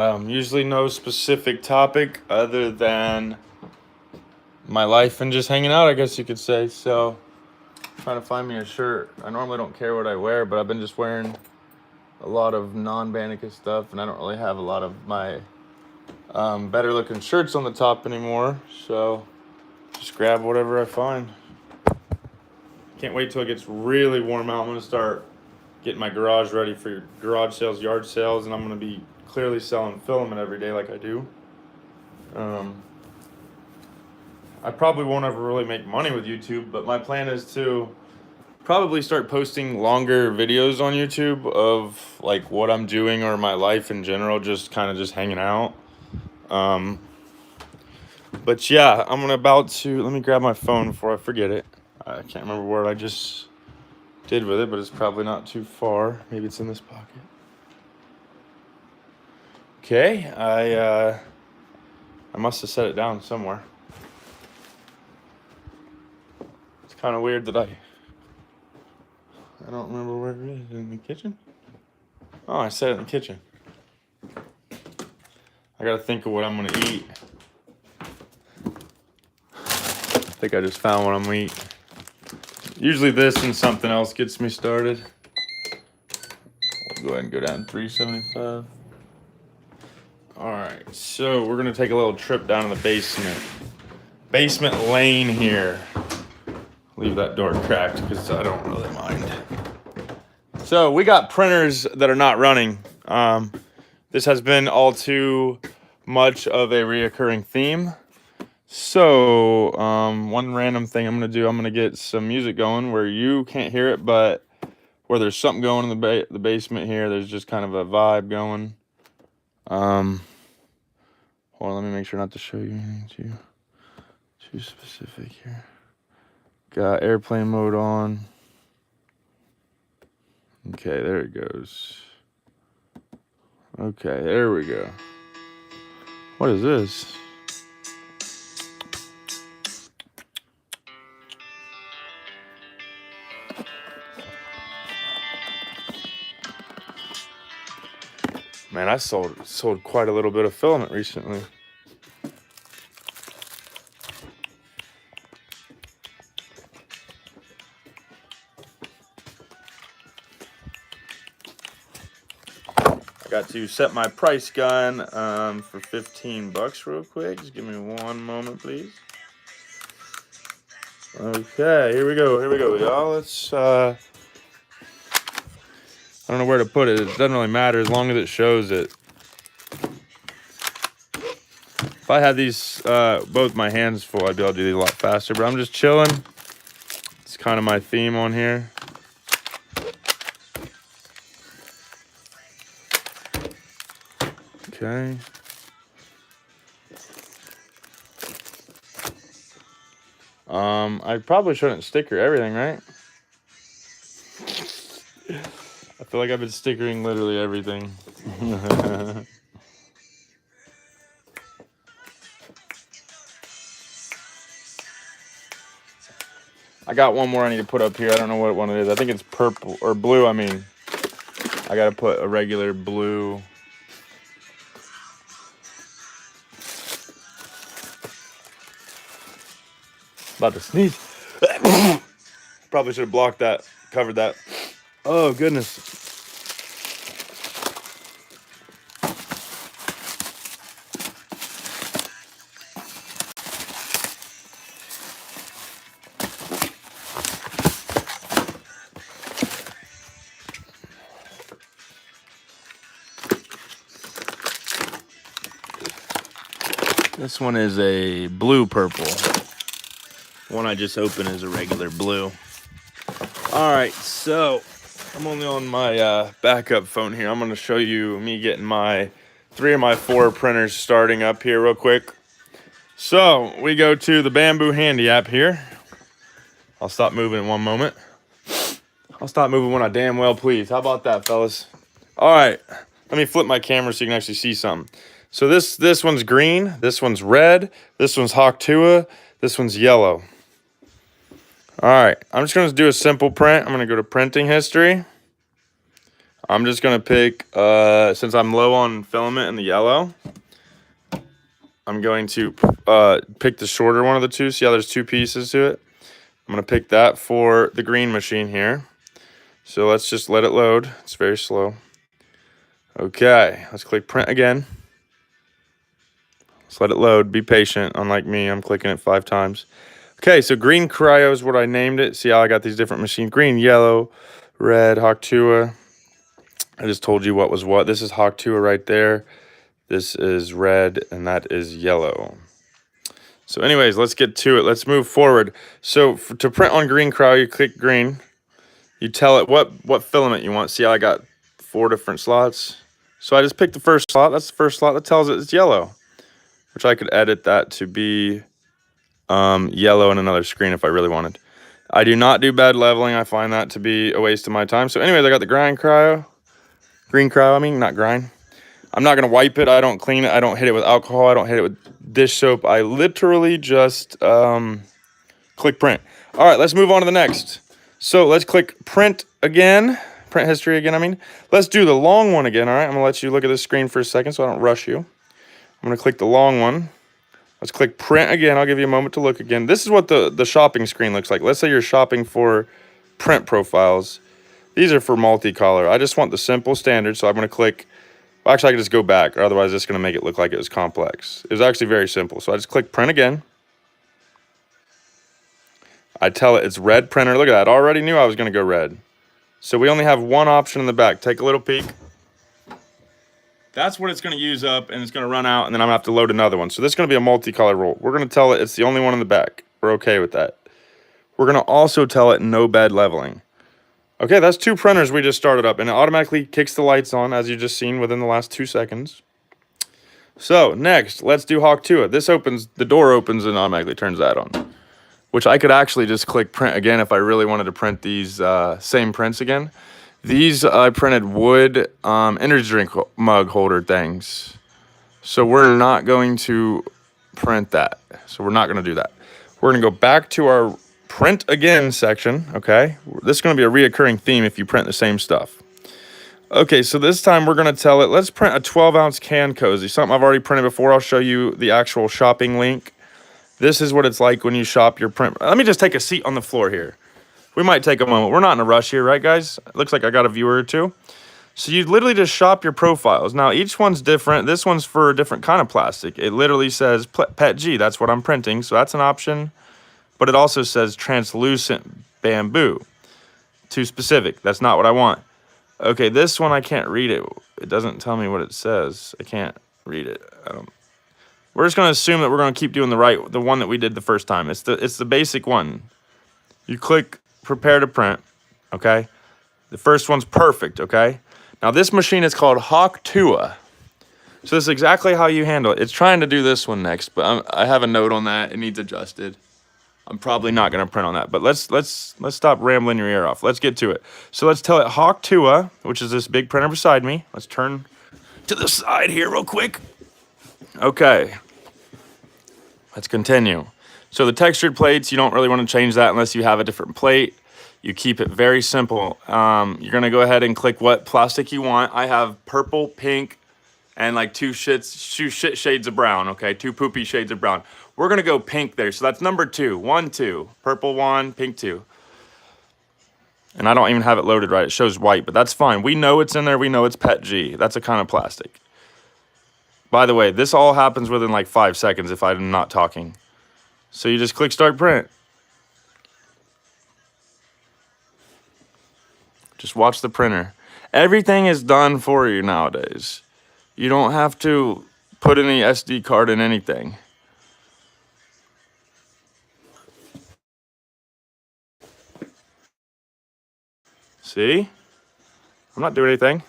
Usually no specific topic other than my life and just hanging out, I guess you could say. So, trying to find me a shirt. I normally don't care what I wear, but I've been just wearing a lot of non-BANNACIS stuff, and I don't really have a lot of my better looking shirts on the top anymore. So, just grab whatever I find. Can't wait till it gets really warm out. I'm going to start getting my garage ready for garage sales, yard sales, and I'm going to be clearly selling filament every day like I do. I probably won't ever really make money with YouTube, but my plan is to probably start posting longer videos on YouTube of like what I'm doing or my life in general, just kind of just hanging out. But yeah, about to, let me grab my phone before I forget it. I can't remember what I just did with it, but it's probably not too far. Maybe it's in this pocket. Okay, I must have set it down somewhere. It's kind of weird that I don't remember where it is. In the kitchen? Oh, I set it in the kitchen. I gotta think of what I'm gonna eat. I think I just found what I'm gonna eat. Usually this and something else gets me started. We'll go ahead and go down 375. All right, so we're gonna take a little trip down to the basement. Basement lane here. Leave that door cracked because I don't really mind. So we got printers that are not running. This has been all too much of a reoccurring theme. So one random thing I'm going to do, I'm going to get some music going where you can't hear it, but where there's something going in the basement here. There's just kind of a vibe going. Hold on, let me make sure not to show you anything too specific here. Got airplane mode on. Okay, there it goes. Okay, there we go. What is this? Man, I sold quite a little bit of filament recently. Got to set my price gun for 15 bucks real quick. Just give me one moment, please. Okay, here we go, y'all. Let's, I don't know where to put it. It doesn't really matter as long as it shows it. If I had these, both my hands full, I'd be able to do these a lot faster, but I'm just chilling. It's kind of my theme on here. Okay. I probably shouldn't sticker everything, right? I feel like I've been stickering literally everything. I got one more I need to put up here. I don't know what one it is. I think it's purple or blue. I mean, I got to put a regular blue. About to sneeze. Probably should have blocked that, covered that. Oh, goodness. This one is a blue purple. One I just opened is a regular blue. All right, so I'm only on my backup phone here. I'm going to show you me getting my 3 of my 4 printers starting up here real quick. So we go to the Bamboo Handy app here. I'll stop moving in one moment. I'll stop moving when I damn well please. How about that, fellas? All right, let me flip my camera so you can actually see something. So this one's green, this one's red, this one's Hawktua, this one's yellow. All right, I'm just going to do a simple print. I'm going to go to printing history. I'm just gonna pick, since I'm low on filament in the yellow, I'm going to pick the shorter one of the two. See how there's two pieces to it? I'm gonna pick that for the green machine here. So let's just let it load. It's very slow. Okay, let's click print again. Let's let it load. Be patient. Unlike me, I'm clicking it 5 times. Okay, so green cryo is what I named it. See how I got these different machines? Green, yellow, red, Hawk-Tuah. I just told you what was what. This is Hawk-Tuah right there. This is red, and that is yellow. So anyways, let's get to it. Let's move forward. So to print on green cryo, you click green. You tell it what filament you want. See how I got 4 different slots? So I just picked the first slot. That's the first slot that tells it it's yellow, which I could edit that to be yellow in another screen if I really wanted. I do not do bed leveling. I find that to be a waste of my time. So anyways, I got the green cryo, not grind. I'm not going to wipe it. I don't clean it. I don't hit it with alcohol. I don't hit it with dish soap. I literally just click print. All right, let's move on to the next. So let's click print again. Print history again, I mean. Let's do the long one again, all right? I'm going to let you look at this screen for a second so I don't rush you. I'm going to click the long one. Let's click print again. I'll give you a moment to look again. This is what the shopping screen looks like. Let's say you're shopping for print profiles. These are for multicolor. I just want the simple standard, so I'm going to click. Well, actually, I can just go back, or otherwise it's going to make it look like it was complex. It was actually very simple. So I just click print again. I tell it it's red printer. Look at that. I already knew I was going to go red. So we only have one option in the back. Take a little peek. That's what it's going to use up, and it's going to run out, and then I'm going to have to load another one. So this is going to be a multicolor roll. We're going to tell it it's the only one in the back. We're okay with that. We're going to also tell it no bed leveling. Okay, that's 2 printers we just started up, and it automatically kicks the lights on, as you just seen within the last 2 seconds. So next, let's do Hawk-Tuah. This opens, the door opens and automatically turns that on, which I could actually just click print again if I really wanted to print these same prints again. These I printed wood energy drink mug holder things. So we're not going to print that. So we're not going to do that. We're going to go back to our print again section, okay? This is going to be a reoccurring theme if you print the same stuff. Okay, so this time we're going to tell it, let's print a 12-ounce can cozy. Something I've already printed before. I'll show you the actual shopping link. This is what it's like when you shop your print. Let me just take a seat on the floor here. We might take a moment. We're not in a rush here, right, guys? It looks like I got a viewer or two. So you literally just shop your profiles. Now, each one's different. This one's for a different kind of plastic. It literally says PETG. That's what I'm printing, so that's an option. But it also says translucent bamboo. Too specific. That's not what I want. Okay, this one I can't read it. It doesn't tell me what it says. I can't read it. We're just going to assume that we're going to keep doing the one that we did the first time. It's the basic one. You click prepare to print, okay? The first one's perfect, okay? Now this machine is called Hawk-Tuah. So this is exactly how you handle it. It's trying to do this one next, but I have a note on that. It needs adjusted. I'm probably not going to print on that, but let's stop rambling your ear off. Let's get to it. So let's tell it Hawk-Tuah, which is this big printer beside me. Let's turn to the side here real quick. Okay. Let's continue. So the textured plates, you don't really want to change that unless you have a different plate. You keep it very simple. You're going to go ahead and click what plastic you want. I have purple, pink, and like two shit shades of brown, okay? 2 poopy shades of brown. We're going to go pink there. So that's number 2. 1, 2. Purple 1, pink 2. And I don't even have it loaded right. It shows white, but that's fine. We know it's in there. We know it's PETG. That's a kind of plastic. By the way, this all happens within like 5 seconds if I'm not talking. So you just click start print. Just watch the printer. Everything is done for you nowadays. You don't have to put any SD card in anything. See? I'm not doing anything.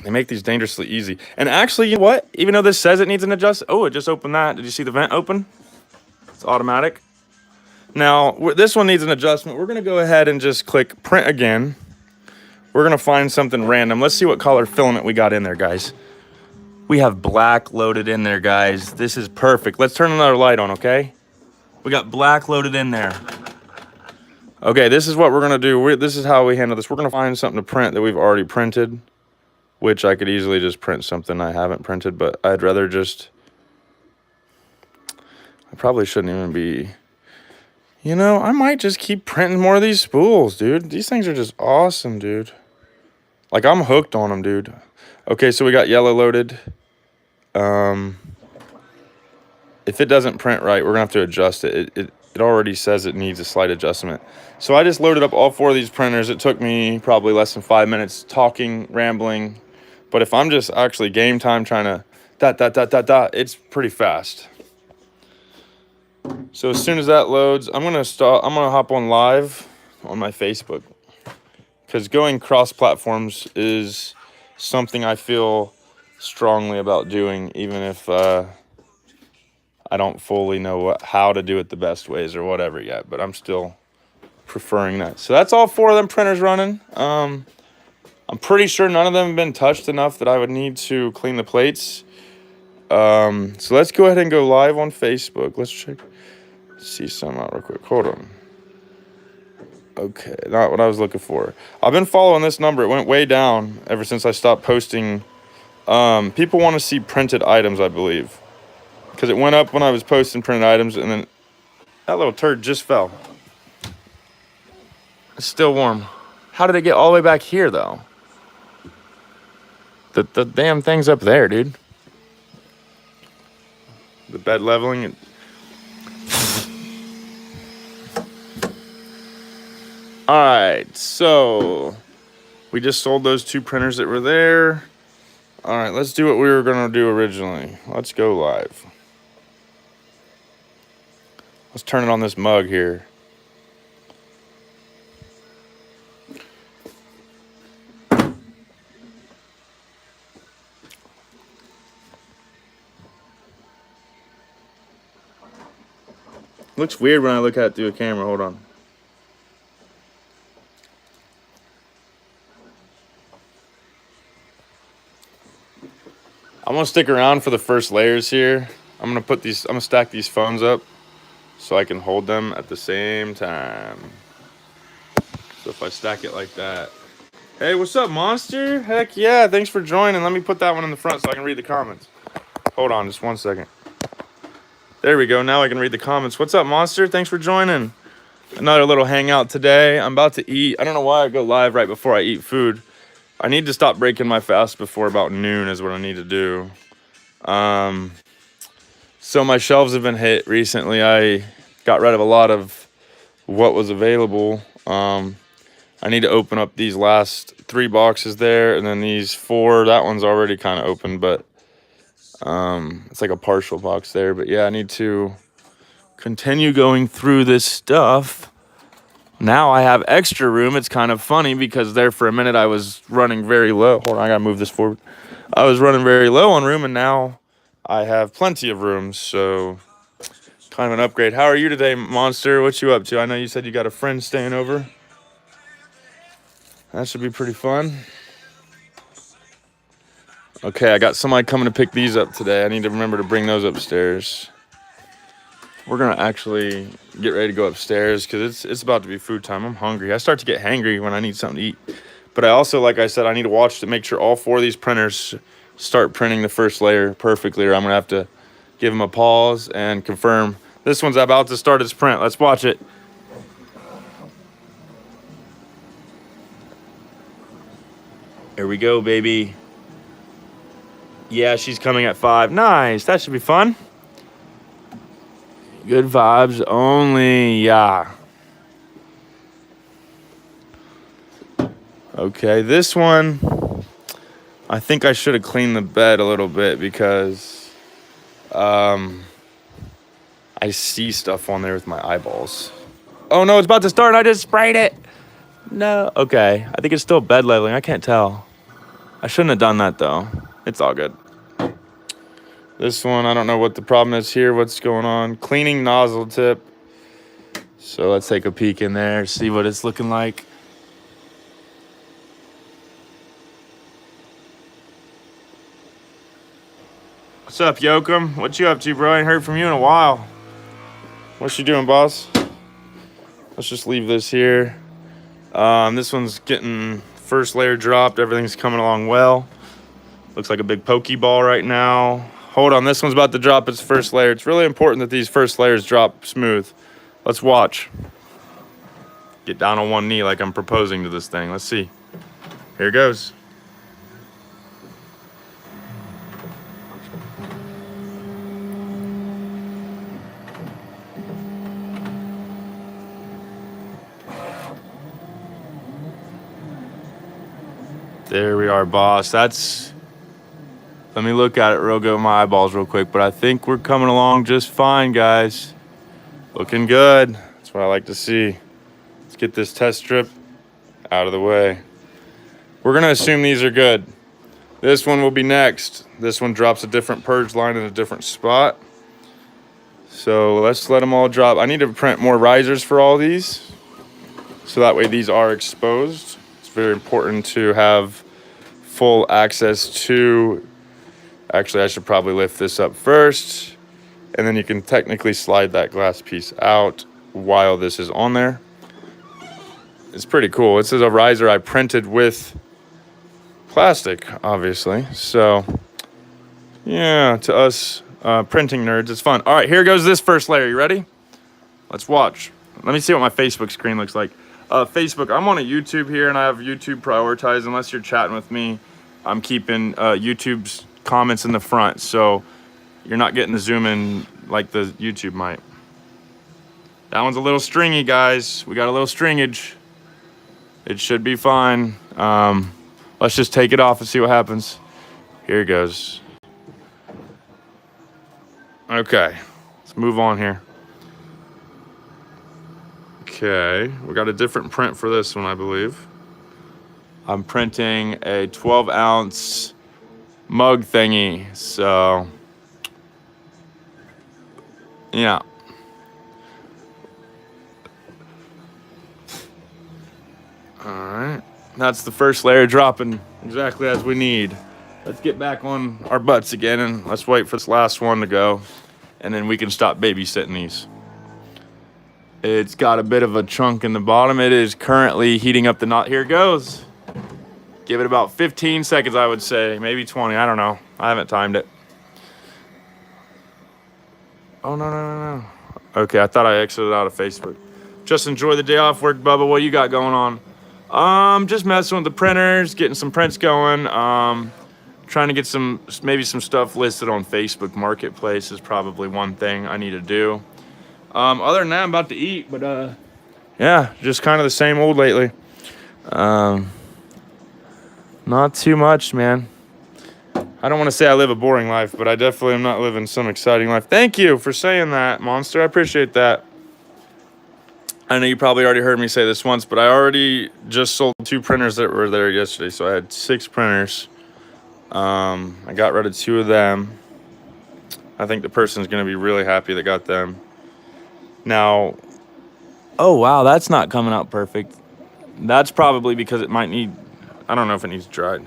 They make these dangerously easy. And actually, you know what? Even though this says it needs an adjust. Oh, it just opened that. Did you see the vent open? It's automatic. Now, this one needs an adjustment. We're going to go ahead and just click print again. We're going to find something random. Let's see what color filament we got in there, guys. We have black loaded in there, guys. This is perfect. Let's turn another light on, okay? We got black loaded in there. Okay, this is what we're going to do. This is how we handle this. We're going to find something to print that we've already printed, which I could easily just print something I haven't printed, but I'd rather just... I probably shouldn't even be... You know, I might just keep printing more of these spools, dude. These things are just awesome, dude. Like, I'm hooked on them, dude. Okay, so we got yellow loaded. If it doesn't print right, we're going to have to adjust it. It already says it needs a slight adjustment. So I just loaded up all 4 of these printers. It took me probably less than 5 minutes talking, rambling. But if I'm just actually game time trying to it's pretty fast. So as soon as that loads, I'm going to hop on live on my Facebook. Because going cross platforms is something I feel strongly about doing, even if I don't fully know how to do it the best ways or whatever yet, but I'm still preferring that. So that's all 4 of them printers running. I'm pretty sure none of them have been touched enough that I would need to clean the plates. So let's go ahead and go live on Facebook. Let's see some out real quick. Hold on. Okay, not what I was looking for. I've been following this number. It went way down ever since I stopped posting. People want to see printed items, I believe. Because it went up when I was posting printed items, and then that little turd just fell. It's still warm. How did it get all the way back here, though? The damn thing's up there, dude. The bed leveling. Alright, so we just sold those 2 printers that were there. Alright, let's do what we were going to do originally. Let's go live. Let's turn it on this mug here. Looks weird when I look at it through a camera. Hold on. I'm gonna stick around for the first layers here. I'm gonna stack these phones up so I can hold them at the same time. So if I stack it like that. Hey, what's up, Monster? Heck yeah, thanks for joining. Let me put that one in the front so I can read the comments. Hold on, just 1 second. There we go, now I can read the comments. What's up, Monster? Thanks for joining. Another little hangout today. I'm about to eat. I don't know why I go live right before I eat food. I need to stop breaking my fast before about noon is what I need to do. So my shelves have been hit recently. I got rid of a lot of what was available. I need to open up these last 3 boxes there, and then these 4. That one's already kind of open, but it's like a partial box there. But yeah, I need to continue going through this stuff. Now I have extra room. It's kind of funny because there for a minute I was running very low. Hold on, I gotta move this forward. I was running very low on room, and now I have plenty of room, so kind of an upgrade. How are you today, Monster? What you up to? I know you said you got a friend staying over. That should be pretty fun. Okay, I got somebody coming to pick these up today. I need to remember to bring those upstairs. We're gonna actually get ready to go upstairs because it's about to be food time. I'm hungry. I start to get hangry when I need something to eat. But I also, like I said, I need to watch to make sure all 4 of these printers start printing the first layer perfectly, or I'm gonna have to give them a pause and confirm. This one's about to start its print. Let's watch it. Here we go, baby. Yeah, she's coming at 5. Nice, that should be fun. Good vibes only, yeah. Okay, this one, I think I should have cleaned the bed a little bit because I see stuff on there with my eyeballs. Oh no, it's about to start. I just sprayed it. No. Okay, I think it's still bed leveling. I can't tell. I shouldn't have done that though. It's all good. This one, I don't know what the problem is here. What's going on? Cleaning nozzle tip. So let's take a peek in there, see what it's looking like. What's up, Yoakum? What you up to, bro? I ain't heard from you in a while. What you doing, boss? let's just leave this here. This one's getting first layer dropped. Everything's coming along well. Looks like a big pokeball right now. Hold on, this one's about to drop its first layer. It's really important that these first layers drop smooth. Let's watch. Get down on one knee like I'm proposing to this thing. Let's see. Here it goes. There we are, boss. Let me look at it real good with my eyeballs real quick, but I think we're coming along just fine, guys. Looking good. That's what I like to see. Let's get this test strip out of the way. We're gonna assume these are good. This one will be next. This one drops a different purge line in a different spot. So let's let them all drop. I need to print more risers for all these, so that way these are exposed. It's very important to have full access to, actually I should probably lift this up first, and then you can technically slide that glass piece out while this is on there. It's pretty cool. This is a riser I printed with plastic, obviously. So yeah, to us printing nerds, it's fun. All right, here goes this first layer. You ready? Let's watch. Let me see what my Facebook screen looks like. Facebook, I'm on a YouTube here, and I have YouTube prioritized. Unless you're chatting with me, I'm keeping YouTube's comments in the front, so you're not getting the zoom in like the YouTube might. That one's a little stringy, guys. We got a little stringage. It should be fine. Let's just take it off and see what happens. Here it goes. Okay, let's move on here. Okay, we got a different print for this one, I believe. I'm printing a 12-ounce mug thingy, so yeah. All right, that's the first layer dropping exactly as we need. Let's get back on our butts again, and let's wait for this last one to go, and then we can stop babysitting these. It's got a bit of a chunk in the bottom. It is currently heating up the knot. Here it goes. Give it about 15 seconds, I would say. Maybe 20, I don't know. I haven't timed it. Oh, no. Okay, I thought I exited out of Facebook. Just enjoy the day off work, Bubba. What you got going on? Just messing with the printers, getting some prints going. Trying to get maybe some stuff listed on Facebook Marketplace is probably one thing I need to do. Other than that, I'm about to eat, but yeah, just kind of the same old lately. Not too much, man. I don't want to say I live a boring life, but I definitely am not living some exciting life. Thank you for saying that, Monster. I appreciate that. I know you probably already heard me say this once, but I already just sold 2 printers that were there yesterday, so I had 6 printers. I got rid of 2 of them. I think the person's going to be really happy that got them. Now, oh wow, that's not coming out perfect. That's probably because it might need, I don't know if it needs dried.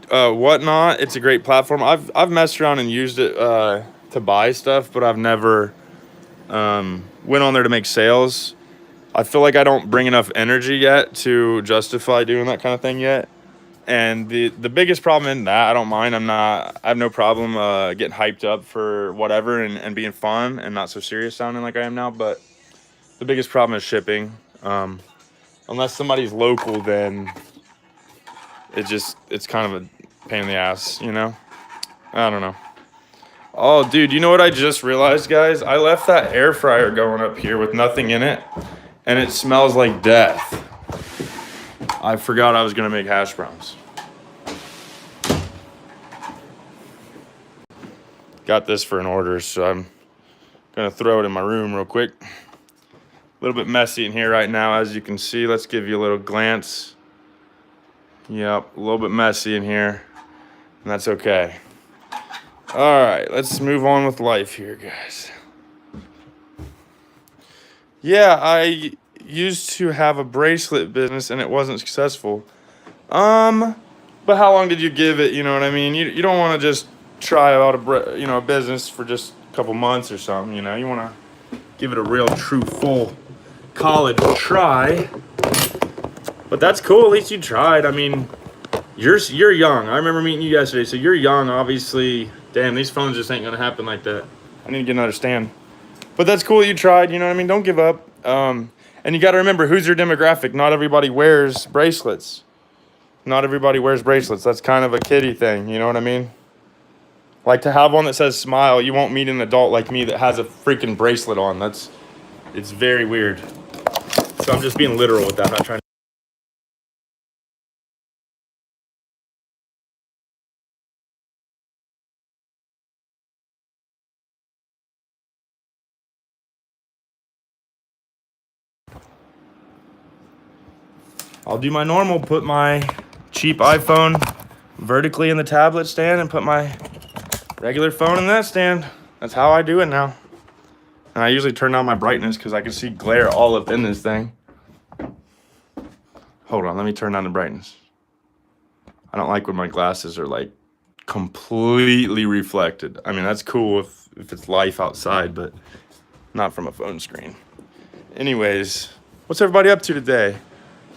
Whatnot, it's a great platform. I've messed around and used it to buy stuff, but I've never went on there to make sales. I feel like I don't bring enough energy yet to justify doing that kind of thing yet. And the biggest problem in that, I don't mind. I have no problem getting hyped up for whatever and being fun and not so serious sounding like I am now. But the biggest problem is shipping. Unless somebody's local, then it's kind of a pain in the ass, you know? I don't know. Oh, dude, you know what I just realized, guys? I left that air fryer going up here with nothing in it, and it smells like death. I forgot I was going to make hash browns. Got this for an order, so I'm going to throw it in my room real quick. A little bit messy in here right now, as you can see. Let's give you a little glance. Yep, a little bit messy in here, and that's okay. All right, let's move on with life here, guys. Yeah, I used to have a bracelet business, and it wasn't successful. But how long did you give it? You know what I mean? You don't want to just try out a business for just a couple months or something. You know, you want to give it a real, true, full college try. But that's cool. At least you tried. I mean, you're young. I remember meeting you yesterday, so you're young. Obviously, damn, these phones just ain't gonna happen like that. I need to get another stand. But that's cool. You tried. You know what I mean? Don't give up. And you got to remember, who's your demographic? Not everybody wears bracelets. Not everybody wears bracelets. That's kind of a kiddie thing. You know what I mean? Like, to have one that says smile, you won't meet an adult like me that has a freaking bracelet on. It's very weird. So I'm just being literal with that. I'm not trying to. I'll do my normal, put my cheap iPhone vertically in the tablet stand and put my regular phone in that stand. That's how I do it now. And I usually turn down my brightness because I can see glare all up in this thing. Hold on, let me turn down the brightness. I don't like when my glasses are like completely reflected. I mean, that's cool if it's life outside, but not from a phone screen. Anyways, what's everybody up to today?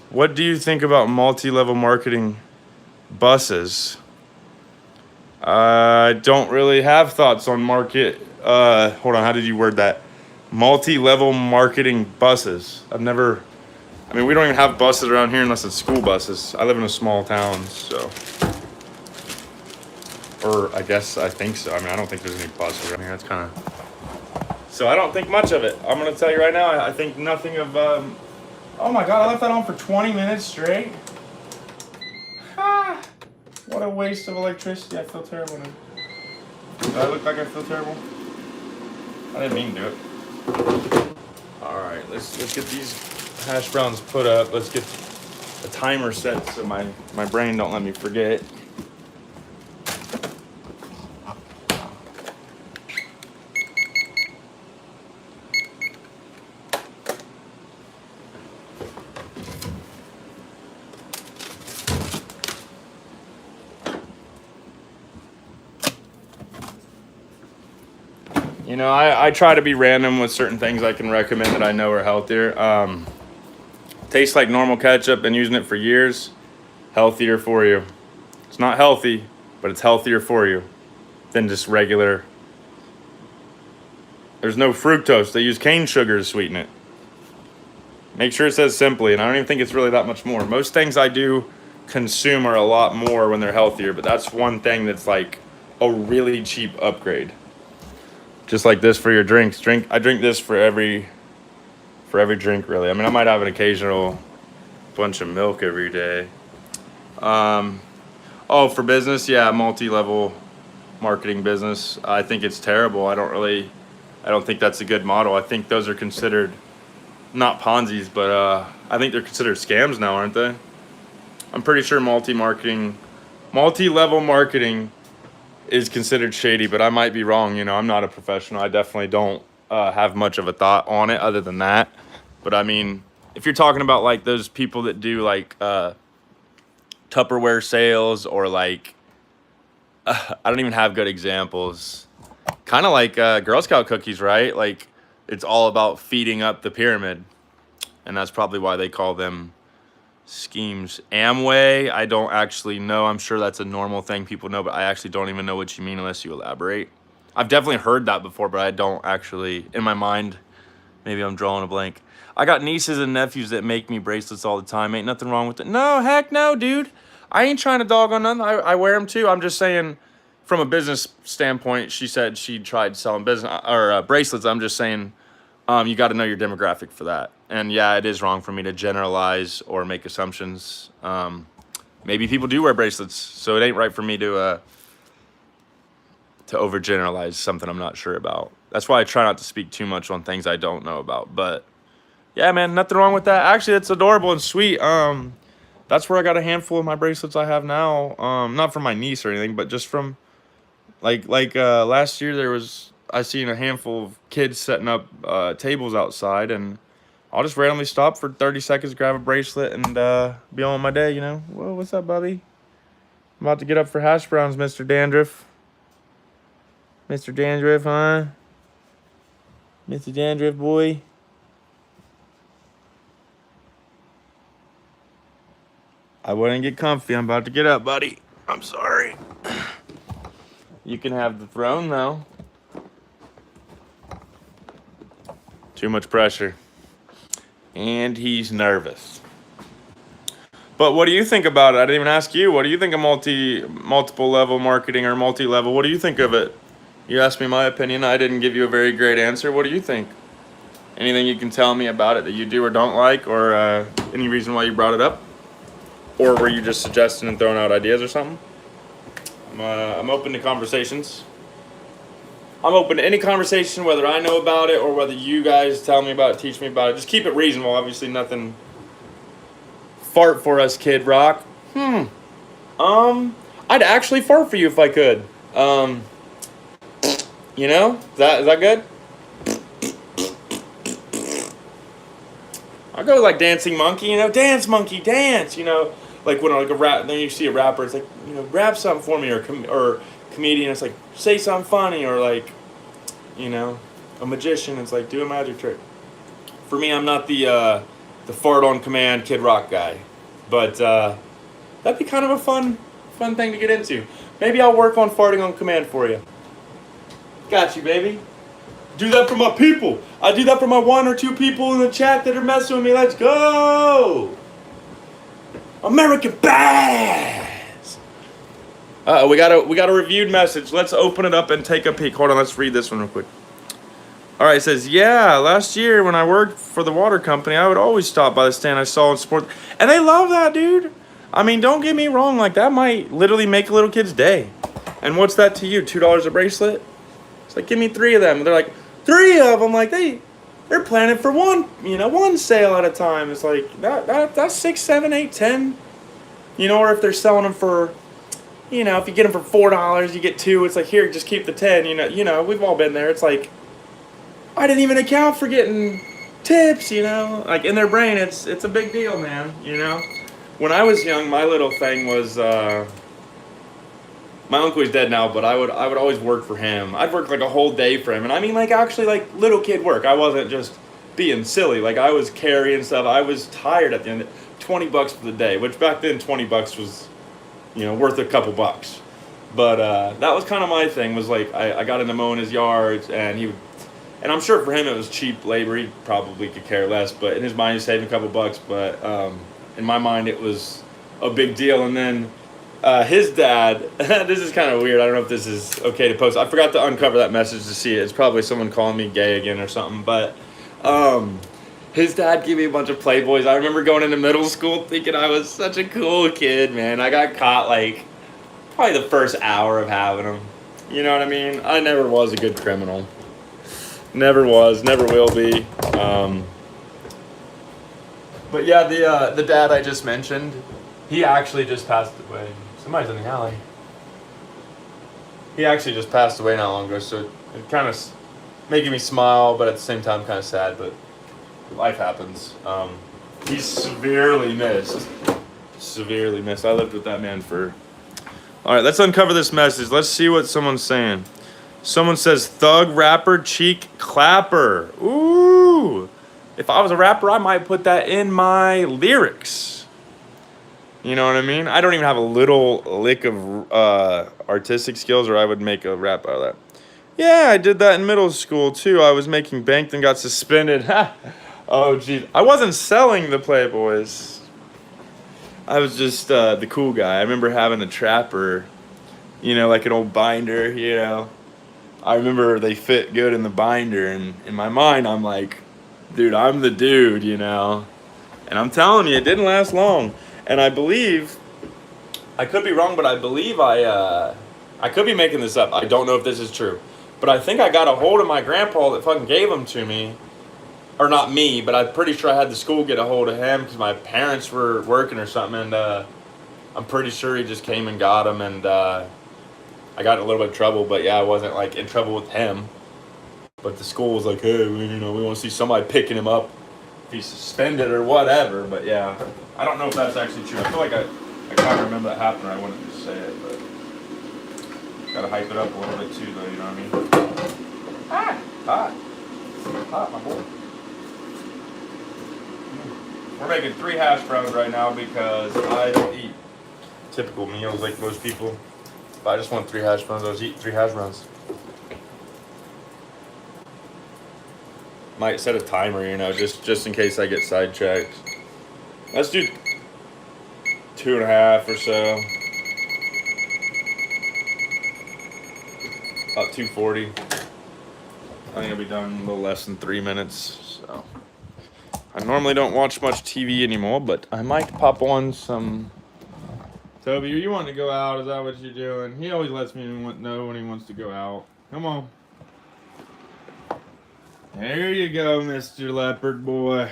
What do you think about multi-level marketing buses? I don't really have thoughts on market. Hold on, how did you word that? Multi-level marketing buses. I mean, we don't even have buses around here unless it's school buses. I live in a small town, so. Or I think so. I mean, I don't think there's any buses around here. That's kind of. So I don't think much of it. I'm going to tell you right now, I think nothing of. Oh my God, I left that on for 20 minutes straight. Ah, what a waste of electricity. I feel terrible now. Do I look like I feel terrible? I didn't mean to do it. All right, let's get these hash browns put up. Let's get a timer set so my brain don't let me forget. You know, I try to be random with certain things I can recommend that I know are healthier. Tastes like normal ketchup, been using it for years. Healthier for you. It's not healthy, but it's healthier for you than just regular. There's no fructose. They use cane sugar to sweeten it. Make sure it says simply, and I don't even think it's really that much more. Most things I do consume are a lot more when they're healthier, but that's one thing that's like a really cheap upgrade. Just like this for your drinks. I drink this for every drink, really. I mean, I might have an occasional bunch of milk every day. Oh, for business, yeah, multi-level marketing business. I think it's terrible. I don't think that's a good model. I think those are considered not Ponzi's, but I think they're considered scams now, aren't they? I'm pretty sure multi-level marketing is considered shady, but I might be wrong. You know, I'm not a professional. I definitely don't have much of a thought on it other than that. But I mean, if you're talking about like those people that do like Tupperware sales or like, I don't even have good examples. Kind of like Girl Scout cookies, right? Like, it's all about feeding up the pyramid. And that's probably why they call them schemes. Amway, I don't actually know. I'm sure that's a normal thing people know, but I actually don't even know what you mean unless you elaborate. I've definitely heard that before, but I don't actually, in my mind, maybe I'm drawing a blank. I got nieces and nephews that make me bracelets all the time. Ain't nothing wrong with it. No, heck no, dude. I ain't trying to dog on nothing. I wear them too. I'm just saying, from a business standpoint, she said she tried selling business or bracelets. I'm just saying, you got to know your demographic for that. And yeah, it is wrong for me to generalize or make assumptions. Maybe people do wear bracelets, so it ain't right for me to overgeneralize something I'm not sure about. That's why I try not to speak too much on things I don't know about. But yeah, man, nothing wrong with that. Actually, that's adorable and sweet. That's where I got a handful of my bracelets I have now. Not from my niece or anything, but just from like last year I seen a handful of kids setting up tables outside, and I'll just randomly stop for 30 seconds, grab a bracelet, and be on my day, you know. Whoa, what's up, Bubby? I'm about to get up for hash browns, Mr. Dandruff. Mr. Dandruff, huh? Mr. Dandruff, boy. I wouldn't get comfy. I'm about to get up, buddy. I'm sorry. You can have the throne, though. Too much pressure. And he's nervous. But what do you think about it? I didn't even ask you. What do you think of multiple level marketing or multi-level? What do you think of it? You asked me my opinion. I didn't give you a very great answer. What do you think? Anything you can tell me about it that you do or don't like, or any reason why you brought it up? Or were you just suggesting and throwing out ideas or something? I'm open to conversations. I'm open to any conversation, whether I know about it or whether you guys tell me about it, teach me about it. Just keep it reasonable. Obviously, nothing. Fart for us, Kid Rock. I'd actually fart for you if I could. You know, is that good? I go like dancing monkey, you know, dance monkey, dance, you know, like when like a rap, then you see a rapper, it's like, you know, rap something for me, or comedian, it's like say something funny, or like, you know, a magician, it's like do a magic trick. For me, I'm not the fart on command Kid Rock guy, but that'd be kind of a fun thing to get into. Maybe I'll work on farting on command for you. Got you, baby. Do that for my people. I do that for my 1 or 2 people in the chat that are messing with me. Let's go. American Bass. We got a reviewed message. Let's open it up and take a peek. Hold on, let's read this one real quick. All right, it says, yeah, last year when I worked for the water company, I would always stop by the stand I saw in sport. And they love that, dude. I mean, don't get me wrong. Like, that might literally make a little kid's day. And what's that to you? $2 a bracelet? It's like, give me 3 of them. They're like, 3 of them? Like, they're planning for one sale at a time. It's like, that's 6, 7, 8, 10. You know, or if they're selling them for, you know, if you get them for $4, you get 2. It's like, here, just keep the 10. You know, we've all been there. It's like, I didn't even account for getting tips, you know. Like, in their brain, it's a big deal, man, you know. When I was young, my little thing was, my uncle is dead now, but I would always work for him. I'd work like a whole day for him. And I mean, like, actually, like, little kid work. I wasn't just being silly. Like, I was carrying stuff. I was tired at the end. $20 for the day, which back then $20 was, you know, worth a couple bucks. But that was kind of my thing, was like, I got into mowing his yards, and I'm sure for him it was cheap labor. He probably could care less, but in his mind, he's saving a couple bucks. But in my mind, it was a big deal. And then his dad, this is kind of weird. I don't know if this is okay to post. I forgot to uncover that message to see it. It's probably someone calling me gay again or something. But his dad gave me a bunch of Playboys. I remember going into middle school thinking I was such a cool kid, man. I got caught like probably the first hour of having them. You know what I mean? I never was a good criminal. Never was, never will be. But yeah, the dad I just mentioned, he actually just passed away. Somebody's in the alley. He actually just passed away not long ago, so it kind of making me smile, but at the same time kind of sad, but life happens. He's severely missed. Severely missed. I lived with that man for... All right, let's uncover this message. Let's see what someone's saying. Someone says, thug rapper cheek clapper. Ooh. If I was a rapper, I might put that in my lyrics. You know what I mean? I don't even have a little lick of artistic skills, or I would make a rap out of that. Yeah, I did that in middle school, too. I was making bank, then got suspended. Oh, geez. I wasn't selling the Playboys. I was just the cool guy. I remember having a trapper, you know, like an old binder, you know. I remember they fit good in the binder, and in my mind, I'm like, dude, I'm the dude, you know. And I'm telling you, it didn't last long. And I believe, I could be wrong, but I believe I could be making this up. I don't know if this is true. But I think I got a hold of my grandpa that fucking gave them to me. Or not me, but I'm pretty sure I had the school get a hold of him because my parents were working or something. And I'm pretty sure he just came and got them, and I got in a little bit of trouble, but yeah, I wasn't like in trouble with him. But the school was like, hey, you know, we want to see somebody picking him up if he's suspended or whatever. But yeah, I don't know if that's actually true. I feel like I kind of remember that happened. I wouldn't just say it, but gotta hype it up a little bit too, though. You know what I mean? Hot, my boy. We're making 3 hash browns right now because I don't eat typical meals like most people. But I just want 3 hash browns. I was eating 3 hash browns. Might set a timer, you know, just in case I get sidetracked. Let's do 2.5 or so. About 240. I think I'll be done in a little less than 3 minutes. So I normally don't watch much TV anymore, but I might pop on some. Toby, you want to go out? Is that what you're doing? He always lets me know when he wants to go out. Come on. There you go, Mr. Leopard boy.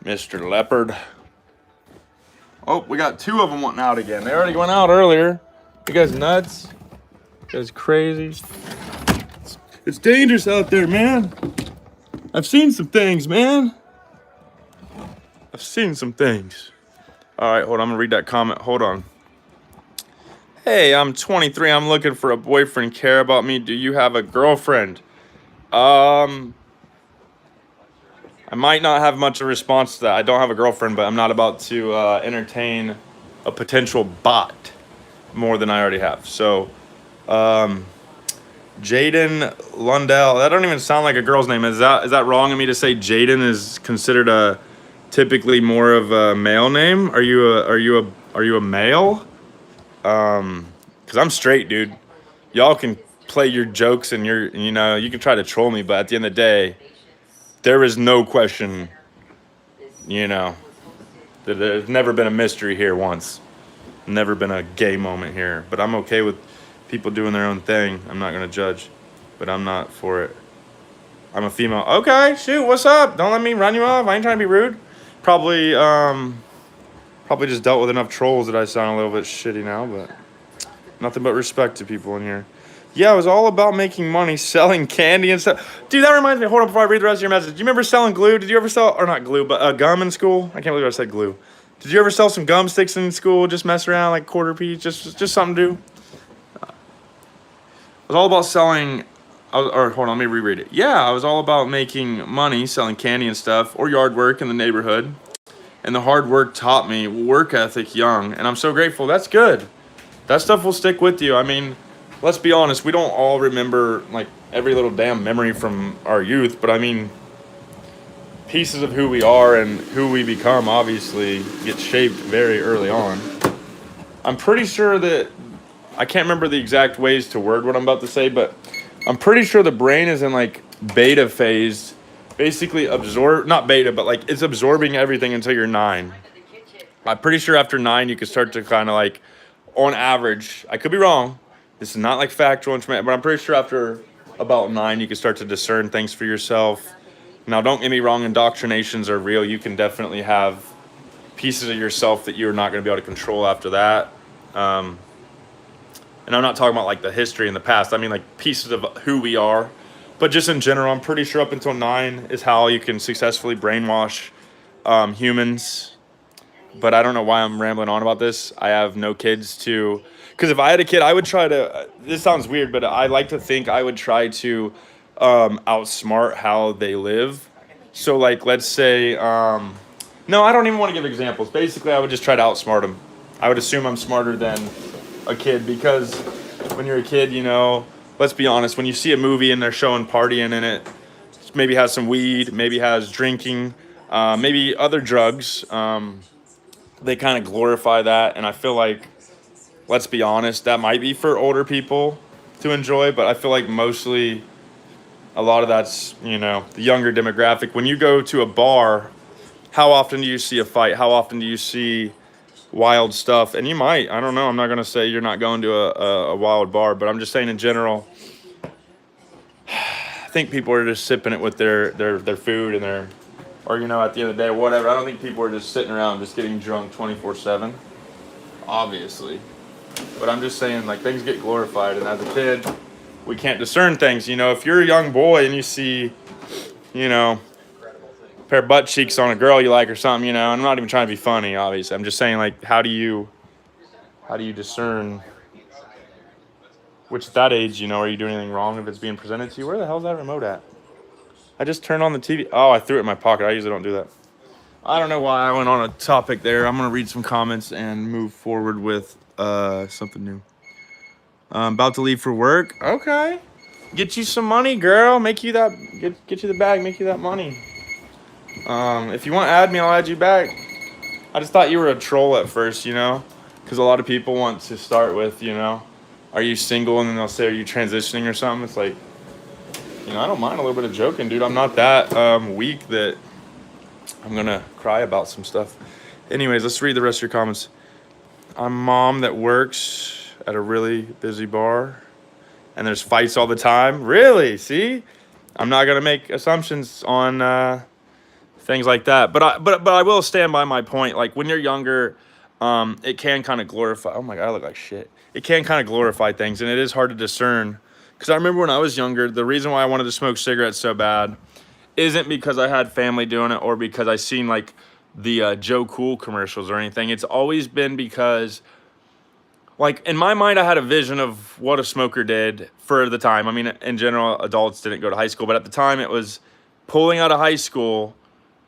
Mr. Leopard. Oh, we got 2 of them wanting out again. They already went out earlier. You guys nuts? You guys crazy? It's dangerous out there, man. I've seen some things, man. I've seen some things. All right, hold on. I'm going to read that comment. Hold on. Hey, I'm 23. I'm looking for a boyfriend. Care about me? Do you have a girlfriend? I might not have much of a response to that. I don't have a girlfriend, but I'm not about to entertain a potential bot more than I already have. So, Jaden Lundell. That don't even sound like a girl's name. Is that wrong of me to say Jaden is considered a typically more of a male name? Are you a male? Cause I'm straight, dude. Y'all can play your jokes and you can try to troll me, but at the end of the day, there is no question, there's never been a mystery here once. Never been a gay moment here, but I'm okay with people doing their own thing. I'm not gonna judge, but I'm not for it. I'm a female. Okay, shoot, what's up? Don't let me run you off. I ain't trying to be rude. Probably just dealt with enough trolls that I sound a little bit shitty now, but nothing but respect to people in here. Yeah, it was all about making money, selling candy and stuff. Dude, that reminds me. Hold on before I read the rest of your message. Do you remember selling glue? Did you ever sell, or not glue, but gum in school? I can't believe I said glue. Did you ever sell some gum sticks in school? Just mess around like quarter piece, just something to do. It was all about selling. Hold on, let me reread it. Yeah, I was all about making money, selling candy and stuff, or yard work in the neighborhood. And the hard work taught me work ethic young, and I'm so grateful. That's good. That stuff will stick with you. I mean, let's be honest, we don't all remember like every little damn memory from our youth, but I mean, pieces of who we are and who we become obviously get shaped very early on. I'm pretty sure that, I can't remember the exact ways to word what I'm about to say, but I'm pretty sure the brain is in like beta phase, basically not beta, but like it's absorbing everything until you're 9. I'm pretty sure after 9 you can start to kind of like, on average, I could be wrong, this is not like factual information, but I'm pretty sure after about 9 you can start to discern things for yourself. Now, don't get me wrong, indoctrinations are real. You can definitely have pieces of yourself that you're not going to be able to control after that. And I'm not talking about like the history in the past. I mean like pieces of who we are. But just in general, I'm pretty sure up until 9 is how you can successfully brainwash humans. But I don't know why I'm rambling on about this. I have no kids to... Because if I had a kid, I would try to... This sounds weird, but I like to think I would try to outsmart how they live. So, like, let's say... no, I don't even want to give examples. Basically, I would just try to outsmart them. I would assume I'm smarter than a kid. Because when you're a kid, let's be honest. When you see a movie and they're showing partying in it, maybe has some weed, maybe has drinking, maybe other drugs... they kind of glorify that, and I feel like, let's be honest, that might be for older people to enjoy, but I feel like mostly a lot of that's, the younger demographic. When you go to a bar, how often do you see a fight? How often do you see wild stuff? And you might, I don't know, I'm not going to say you're not going to a wild bar, but I'm just saying in general, I think people are just sipping it with their food and their... Or, at the end of the day, whatever. I don't think people are just sitting around just getting drunk 24/7. Obviously. But I'm just saying, like, things get glorified. And as a kid, we can't discern things. If you're a young boy and you see, a pair of butt cheeks on a girl you like or something, I'm not even trying to be funny, obviously. I'm just saying, like, how do you discern which at that age, are you doing anything wrong if it's being presented to you? Where the hell's that remote at? I just turned on the TV. Oh, I threw it in my pocket. I usually don't do that. I don't know why I went on a topic there. I'm gonna read some comments and move forward with something new. I'm about to leave for work. Okay. Get you some money, girl. Make you that. Get you the bag. Make you that money. If you want to add me, I'll add you back. I just thought you were a troll at first, you know, because a lot of people want to start with, you know, are you single? And then they'll say, are you transitioning or something? It's like, you know, I don't mind a little bit of joking, dude. I'm not that weak that I'm gonna cry about some stuff. Anyways, let's read the rest of your comments. I'm a mom that works at a really busy bar, and there's fights all the time. Really? See, I'm not gonna make assumptions on things like that. But I will stand by my point. Like when you're younger, it can kind of glorify. Oh my God, I look like shit. It can kind of glorify things, and it is hard to discern. Because I remember when I was younger, the reason why I wanted to smoke cigarettes so bad isn't because I had family doing it or because I seen like the Joe Cool commercials or anything. It's always been because, like, in my mind, I had a vision of what a smoker did for the time. I mean, in general, adults didn't go to high school, but at the time it was pulling out of high school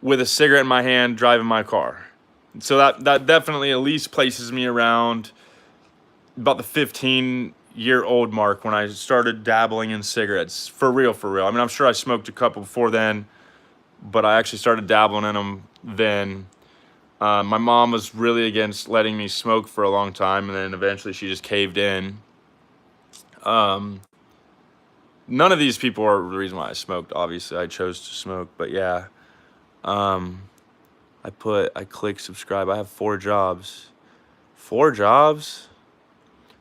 with a cigarette in my hand, driving my car. So that definitely at least places me around about the 15-year-old mark when I started dabbling in cigarettes. For real, for real. I mean, I'm sure I smoked a couple before then, but I actually started dabbling in them then. My mom was really against letting me smoke for a long time, and then eventually she just caved in. None of these people are the reason why I smoked. Obviously, I chose to smoke, but yeah. I click subscribe. I have 4 jobs. 4 jobs?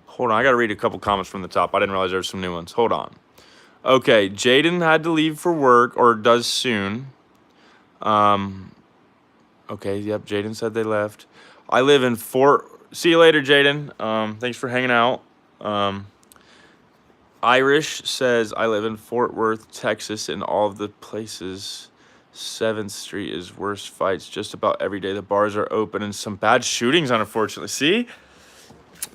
Hold on, I gotta read a couple comments from the top. I didn't realize there were some new ones. Hold on. Okay, Jaden had to leave for work, or does soon. Okay, yep, Jaden said they left. I live in Fort... See you later, Jaden. Thanks for hanging out. Irish says, I live in Fort Worth, Texas, and all of the places... 7th Street is worst fights just about every day. The bars are open and some bad shootings, unfortunately. See?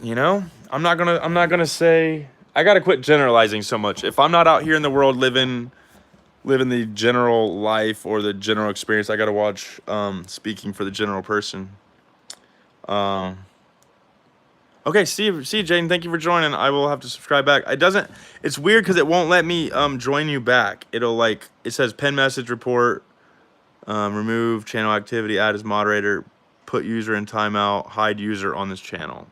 You know, I'm not gonna say... I gotta quit generalizing so much. If I'm not out here in the world living the general life or the general experience, I gotta watch speaking for the general person. Okay, see you, Jaden. Thank you for joining. I will have to subscribe back. It's weird because it won't let me join you back. It'll like, it says pin message report, remove channel activity, add as moderator, put user in timeout, hide user on this channel.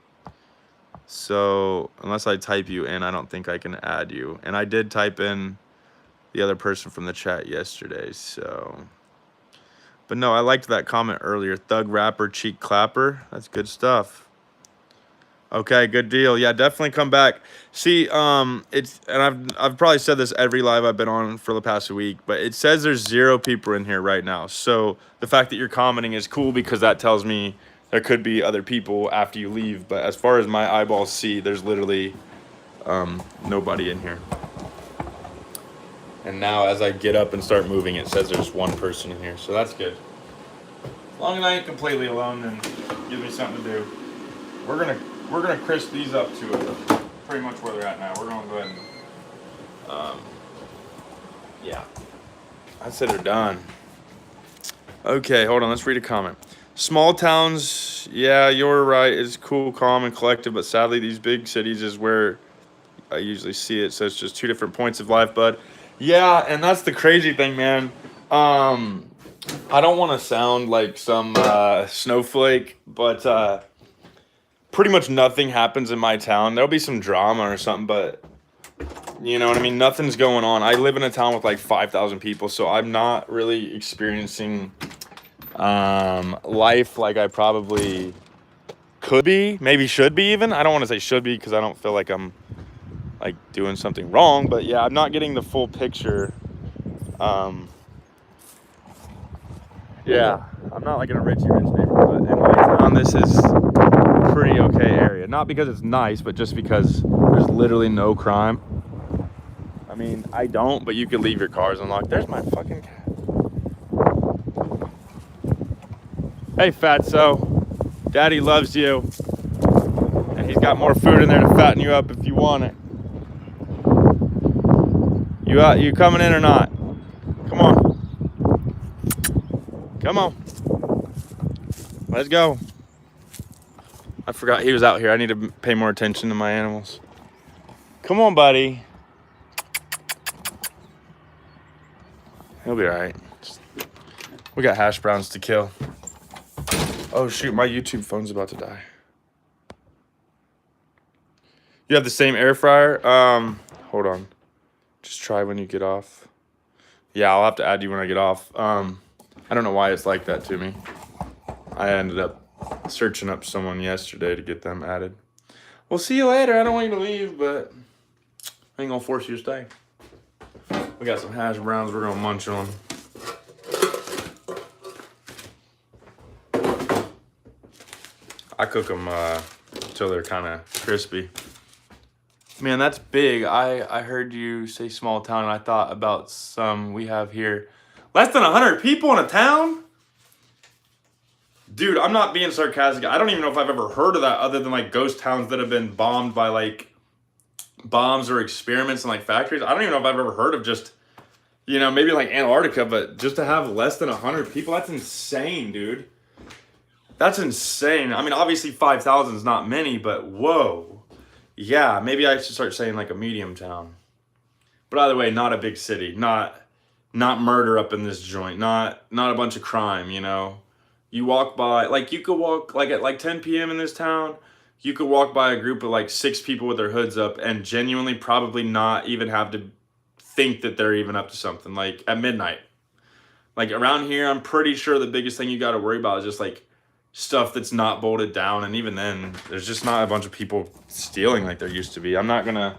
So unless I type you in, I don't think I can add you. And I did type in the other person from the chat yesterday, so. But no, I liked that comment earlier. Thug rapper, cheek clapper. That's good stuff. Okay, good deal. Yeah, definitely come back. See, I've probably said this every live I've been on for the past week, but it says there's 0 people in here right now. So the fact that you're commenting is cool because that tells me there could be other people after you leave. But as far as my eyeballs see, there's literally nobody in here. And now as I get up and start moving, it says there's 1 person in here. So that's good. As long as I ain't completely alone, then give me something to do. We're gonna crisp these up to pretty much where they're at now. We're gonna go ahead and yeah. I'd say they're done. Okay, hold on, let's read a comment. Small towns, yeah, you're right. It's cool, calm, and collective, but sadly these big cities is where I usually see it. So it's just 2 different points of life, bud. Yeah, and that's the crazy thing, man. I don't want to sound like some snowflake, but pretty much nothing happens in my town. There'll be some drama or something, but you know what I mean? Nothing's going on. I live in a town with like 5,000 people, so I'm not really experiencing life like I probably could be, maybe should be even. I don't want to say should be because I don't feel like I'm like doing something wrong, but yeah, I'm not getting the full picture. Yeah, I'm not like in a rich neighborhood, but in my town, this is a pretty okay area. Not because it's nice, but just because there's literally no crime. I mean, I don't, but you could leave your cars unlocked. There's my fucking cat. Hey, fatso. Daddy loves you. And he's got more food in there to fatten you up if you want it. You coming in or not? Come on. Come on. Let's go. I forgot he was out here. I need to pay more attention to my animals. Come on, buddy. He'll be all right. We got hash browns to kill. Oh, shoot. My YouTube phone's about to die. You have the same air fryer? Hold on. Just try when you get off. Yeah, I'll have to add you when I get off. I don't know why it's like that to me. I ended up searching up someone yesterday to get them added. We'll see you later. I don't want you to leave, but I ain't gonna force you to stay. We got some hash browns we're gonna munch on. I cook them until they're kind of crispy. Man, that's big. I heard you say small town, and I thought about some we have here. Less than 100 people in a town? Dude, I'm not being sarcastic. I don't even know if I've ever heard of that other than like ghost towns that have been bombed by like bombs or experiments in like factories. I don't even know if I've ever heard of just, you know, maybe like Antarctica, but just to have less than 100 people, that's insane, dude. That's insane. I mean, obviously 5,000 is not many, but whoa. Yeah, maybe I should start saying like a medium town. But either way, not a big city. Not murder up in this joint. Not a bunch of crime, you know. You walk by, like you could walk like at like 10 p.m. in this town, you could walk by a group of like 6 people with their hoods up and genuinely probably not even have to think that they're even up to something, like at midnight. Like around here, I'm pretty sure the biggest thing you got to worry about is just like stuff that's not bolted down. And even then, there's just not a bunch of people stealing like there used to be. I'm not going to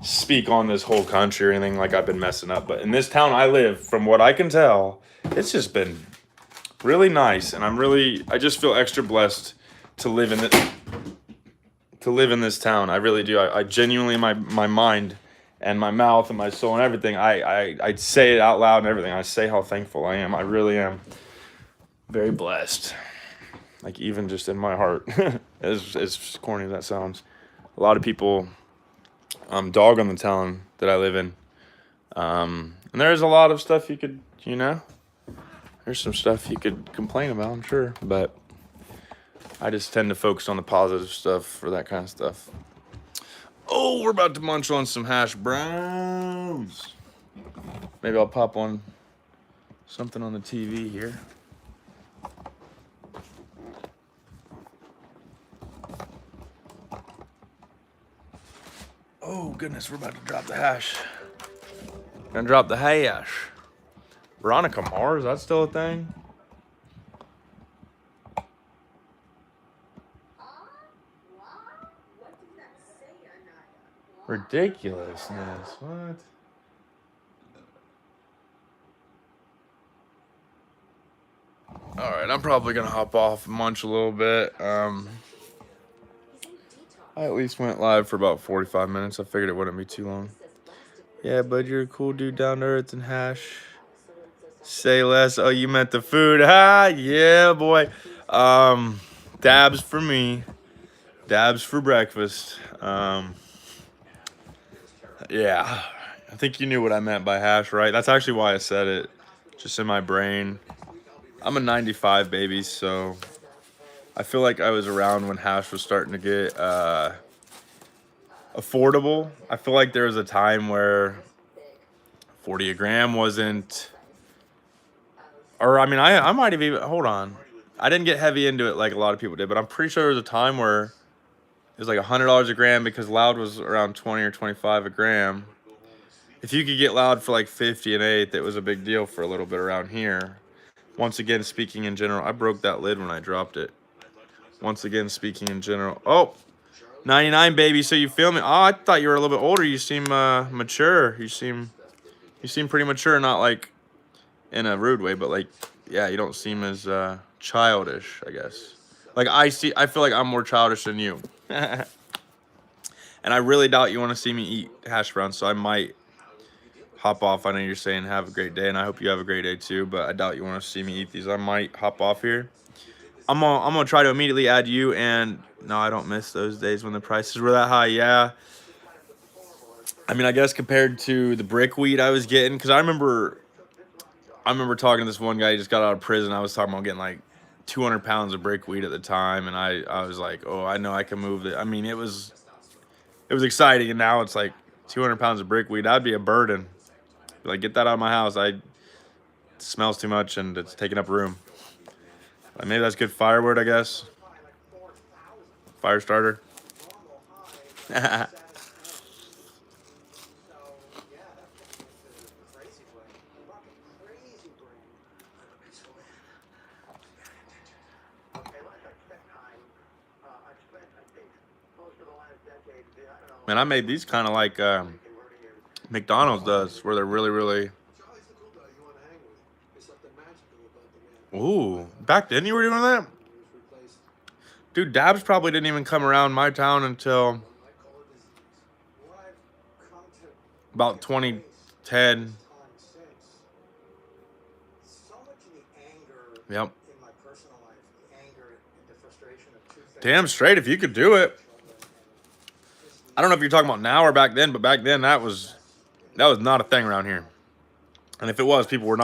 speak on this whole country or anything like I've been messing up. But in this town I live, from what I can tell, it's just been really nice. And I just feel extra blessed to live in this town. I really do. I genuinely, my mind and my mouth and my soul and everything, I say it out loud and everything. I say how thankful I am. I really am very blessed. Like even just in my heart, as corny as that sounds. A lot of people dog on the town that I live in. And there's a lot of stuff you could, you know, there's some stuff you could complain about, I'm sure. But I just tend to focus on the positive stuff for that kind of stuff. Oh, we're about to munch on some hash browns. Maybe I'll pop on something on the TV here. Oh, goodness, we're about to drop the hash. Gonna drop the hash. Veronica Mars, that's still a thing? Ridiculousness. What? All right, I'm probably gonna hop off and munch a little bit. I at least went live for about 45 minutes. I figured it wouldn't be too long. Yeah, bud, you're a cool dude, down to earth and hash. Say less. Oh, you meant the food. Ah, yeah, boy. Dabs for me. Dabs for breakfast. Yeah, I think you knew what I meant by hash, right? That's actually why I said it, just in my brain. I'm a 95 baby, so I feel like I was around when hash was starting to get affordable. I feel like there was a time where 40 a gram wasn't, or I mean, I might have even, hold on. I didn't get heavy into it like a lot of people did, but I'm pretty sure there was a time where it was like $100 a gram because loud was around 20 or 25 a gram. If you could get loud for like 50 an eighth, it was a big deal for a little bit around here. Once again, speaking in general, I broke that lid when I dropped it. Once again, speaking in general. Oh, 99, baby. So you feel me? Oh, I thought you were a little bit older. You seem mature. You seem pretty mature, not like in a rude way, but like, yeah, you don't seem as childish, I guess. Like I feel like I'm more childish than you. And I really doubt you want to see me eat hash browns, so I might hop off. I know you're saying have a great day, and I hope you have a great day too, but I doubt you want to see me eat these. I might hop off here. I'm gonna try to immediately add you, and no, I don't miss those days when the prices were that high. Yeah, I mean, I guess compared to the brick weed I was getting, because I remember talking to this one guy. He just got out of prison. I was talking about getting like 200 pounds of brick weed at the time, and I was like, oh, I know I can move it. I mean, it was exciting, and now it's like 200 pounds of brick weed. That'd be a burden. Like, get that out of my house. It smells too much, and it's taking up room. Maybe that's good firewood, I guess. Fire starter. Man, I made these kind of like McDonald's does, where they're really, really. Ooh, back then you were doing that? Dude, dabs probably didn't even come around my town until about 2010. Yep. Damn straight if you could do it. I don't know if you're talking about now or back then, but back then that was not a thing around here. And if it was, people were not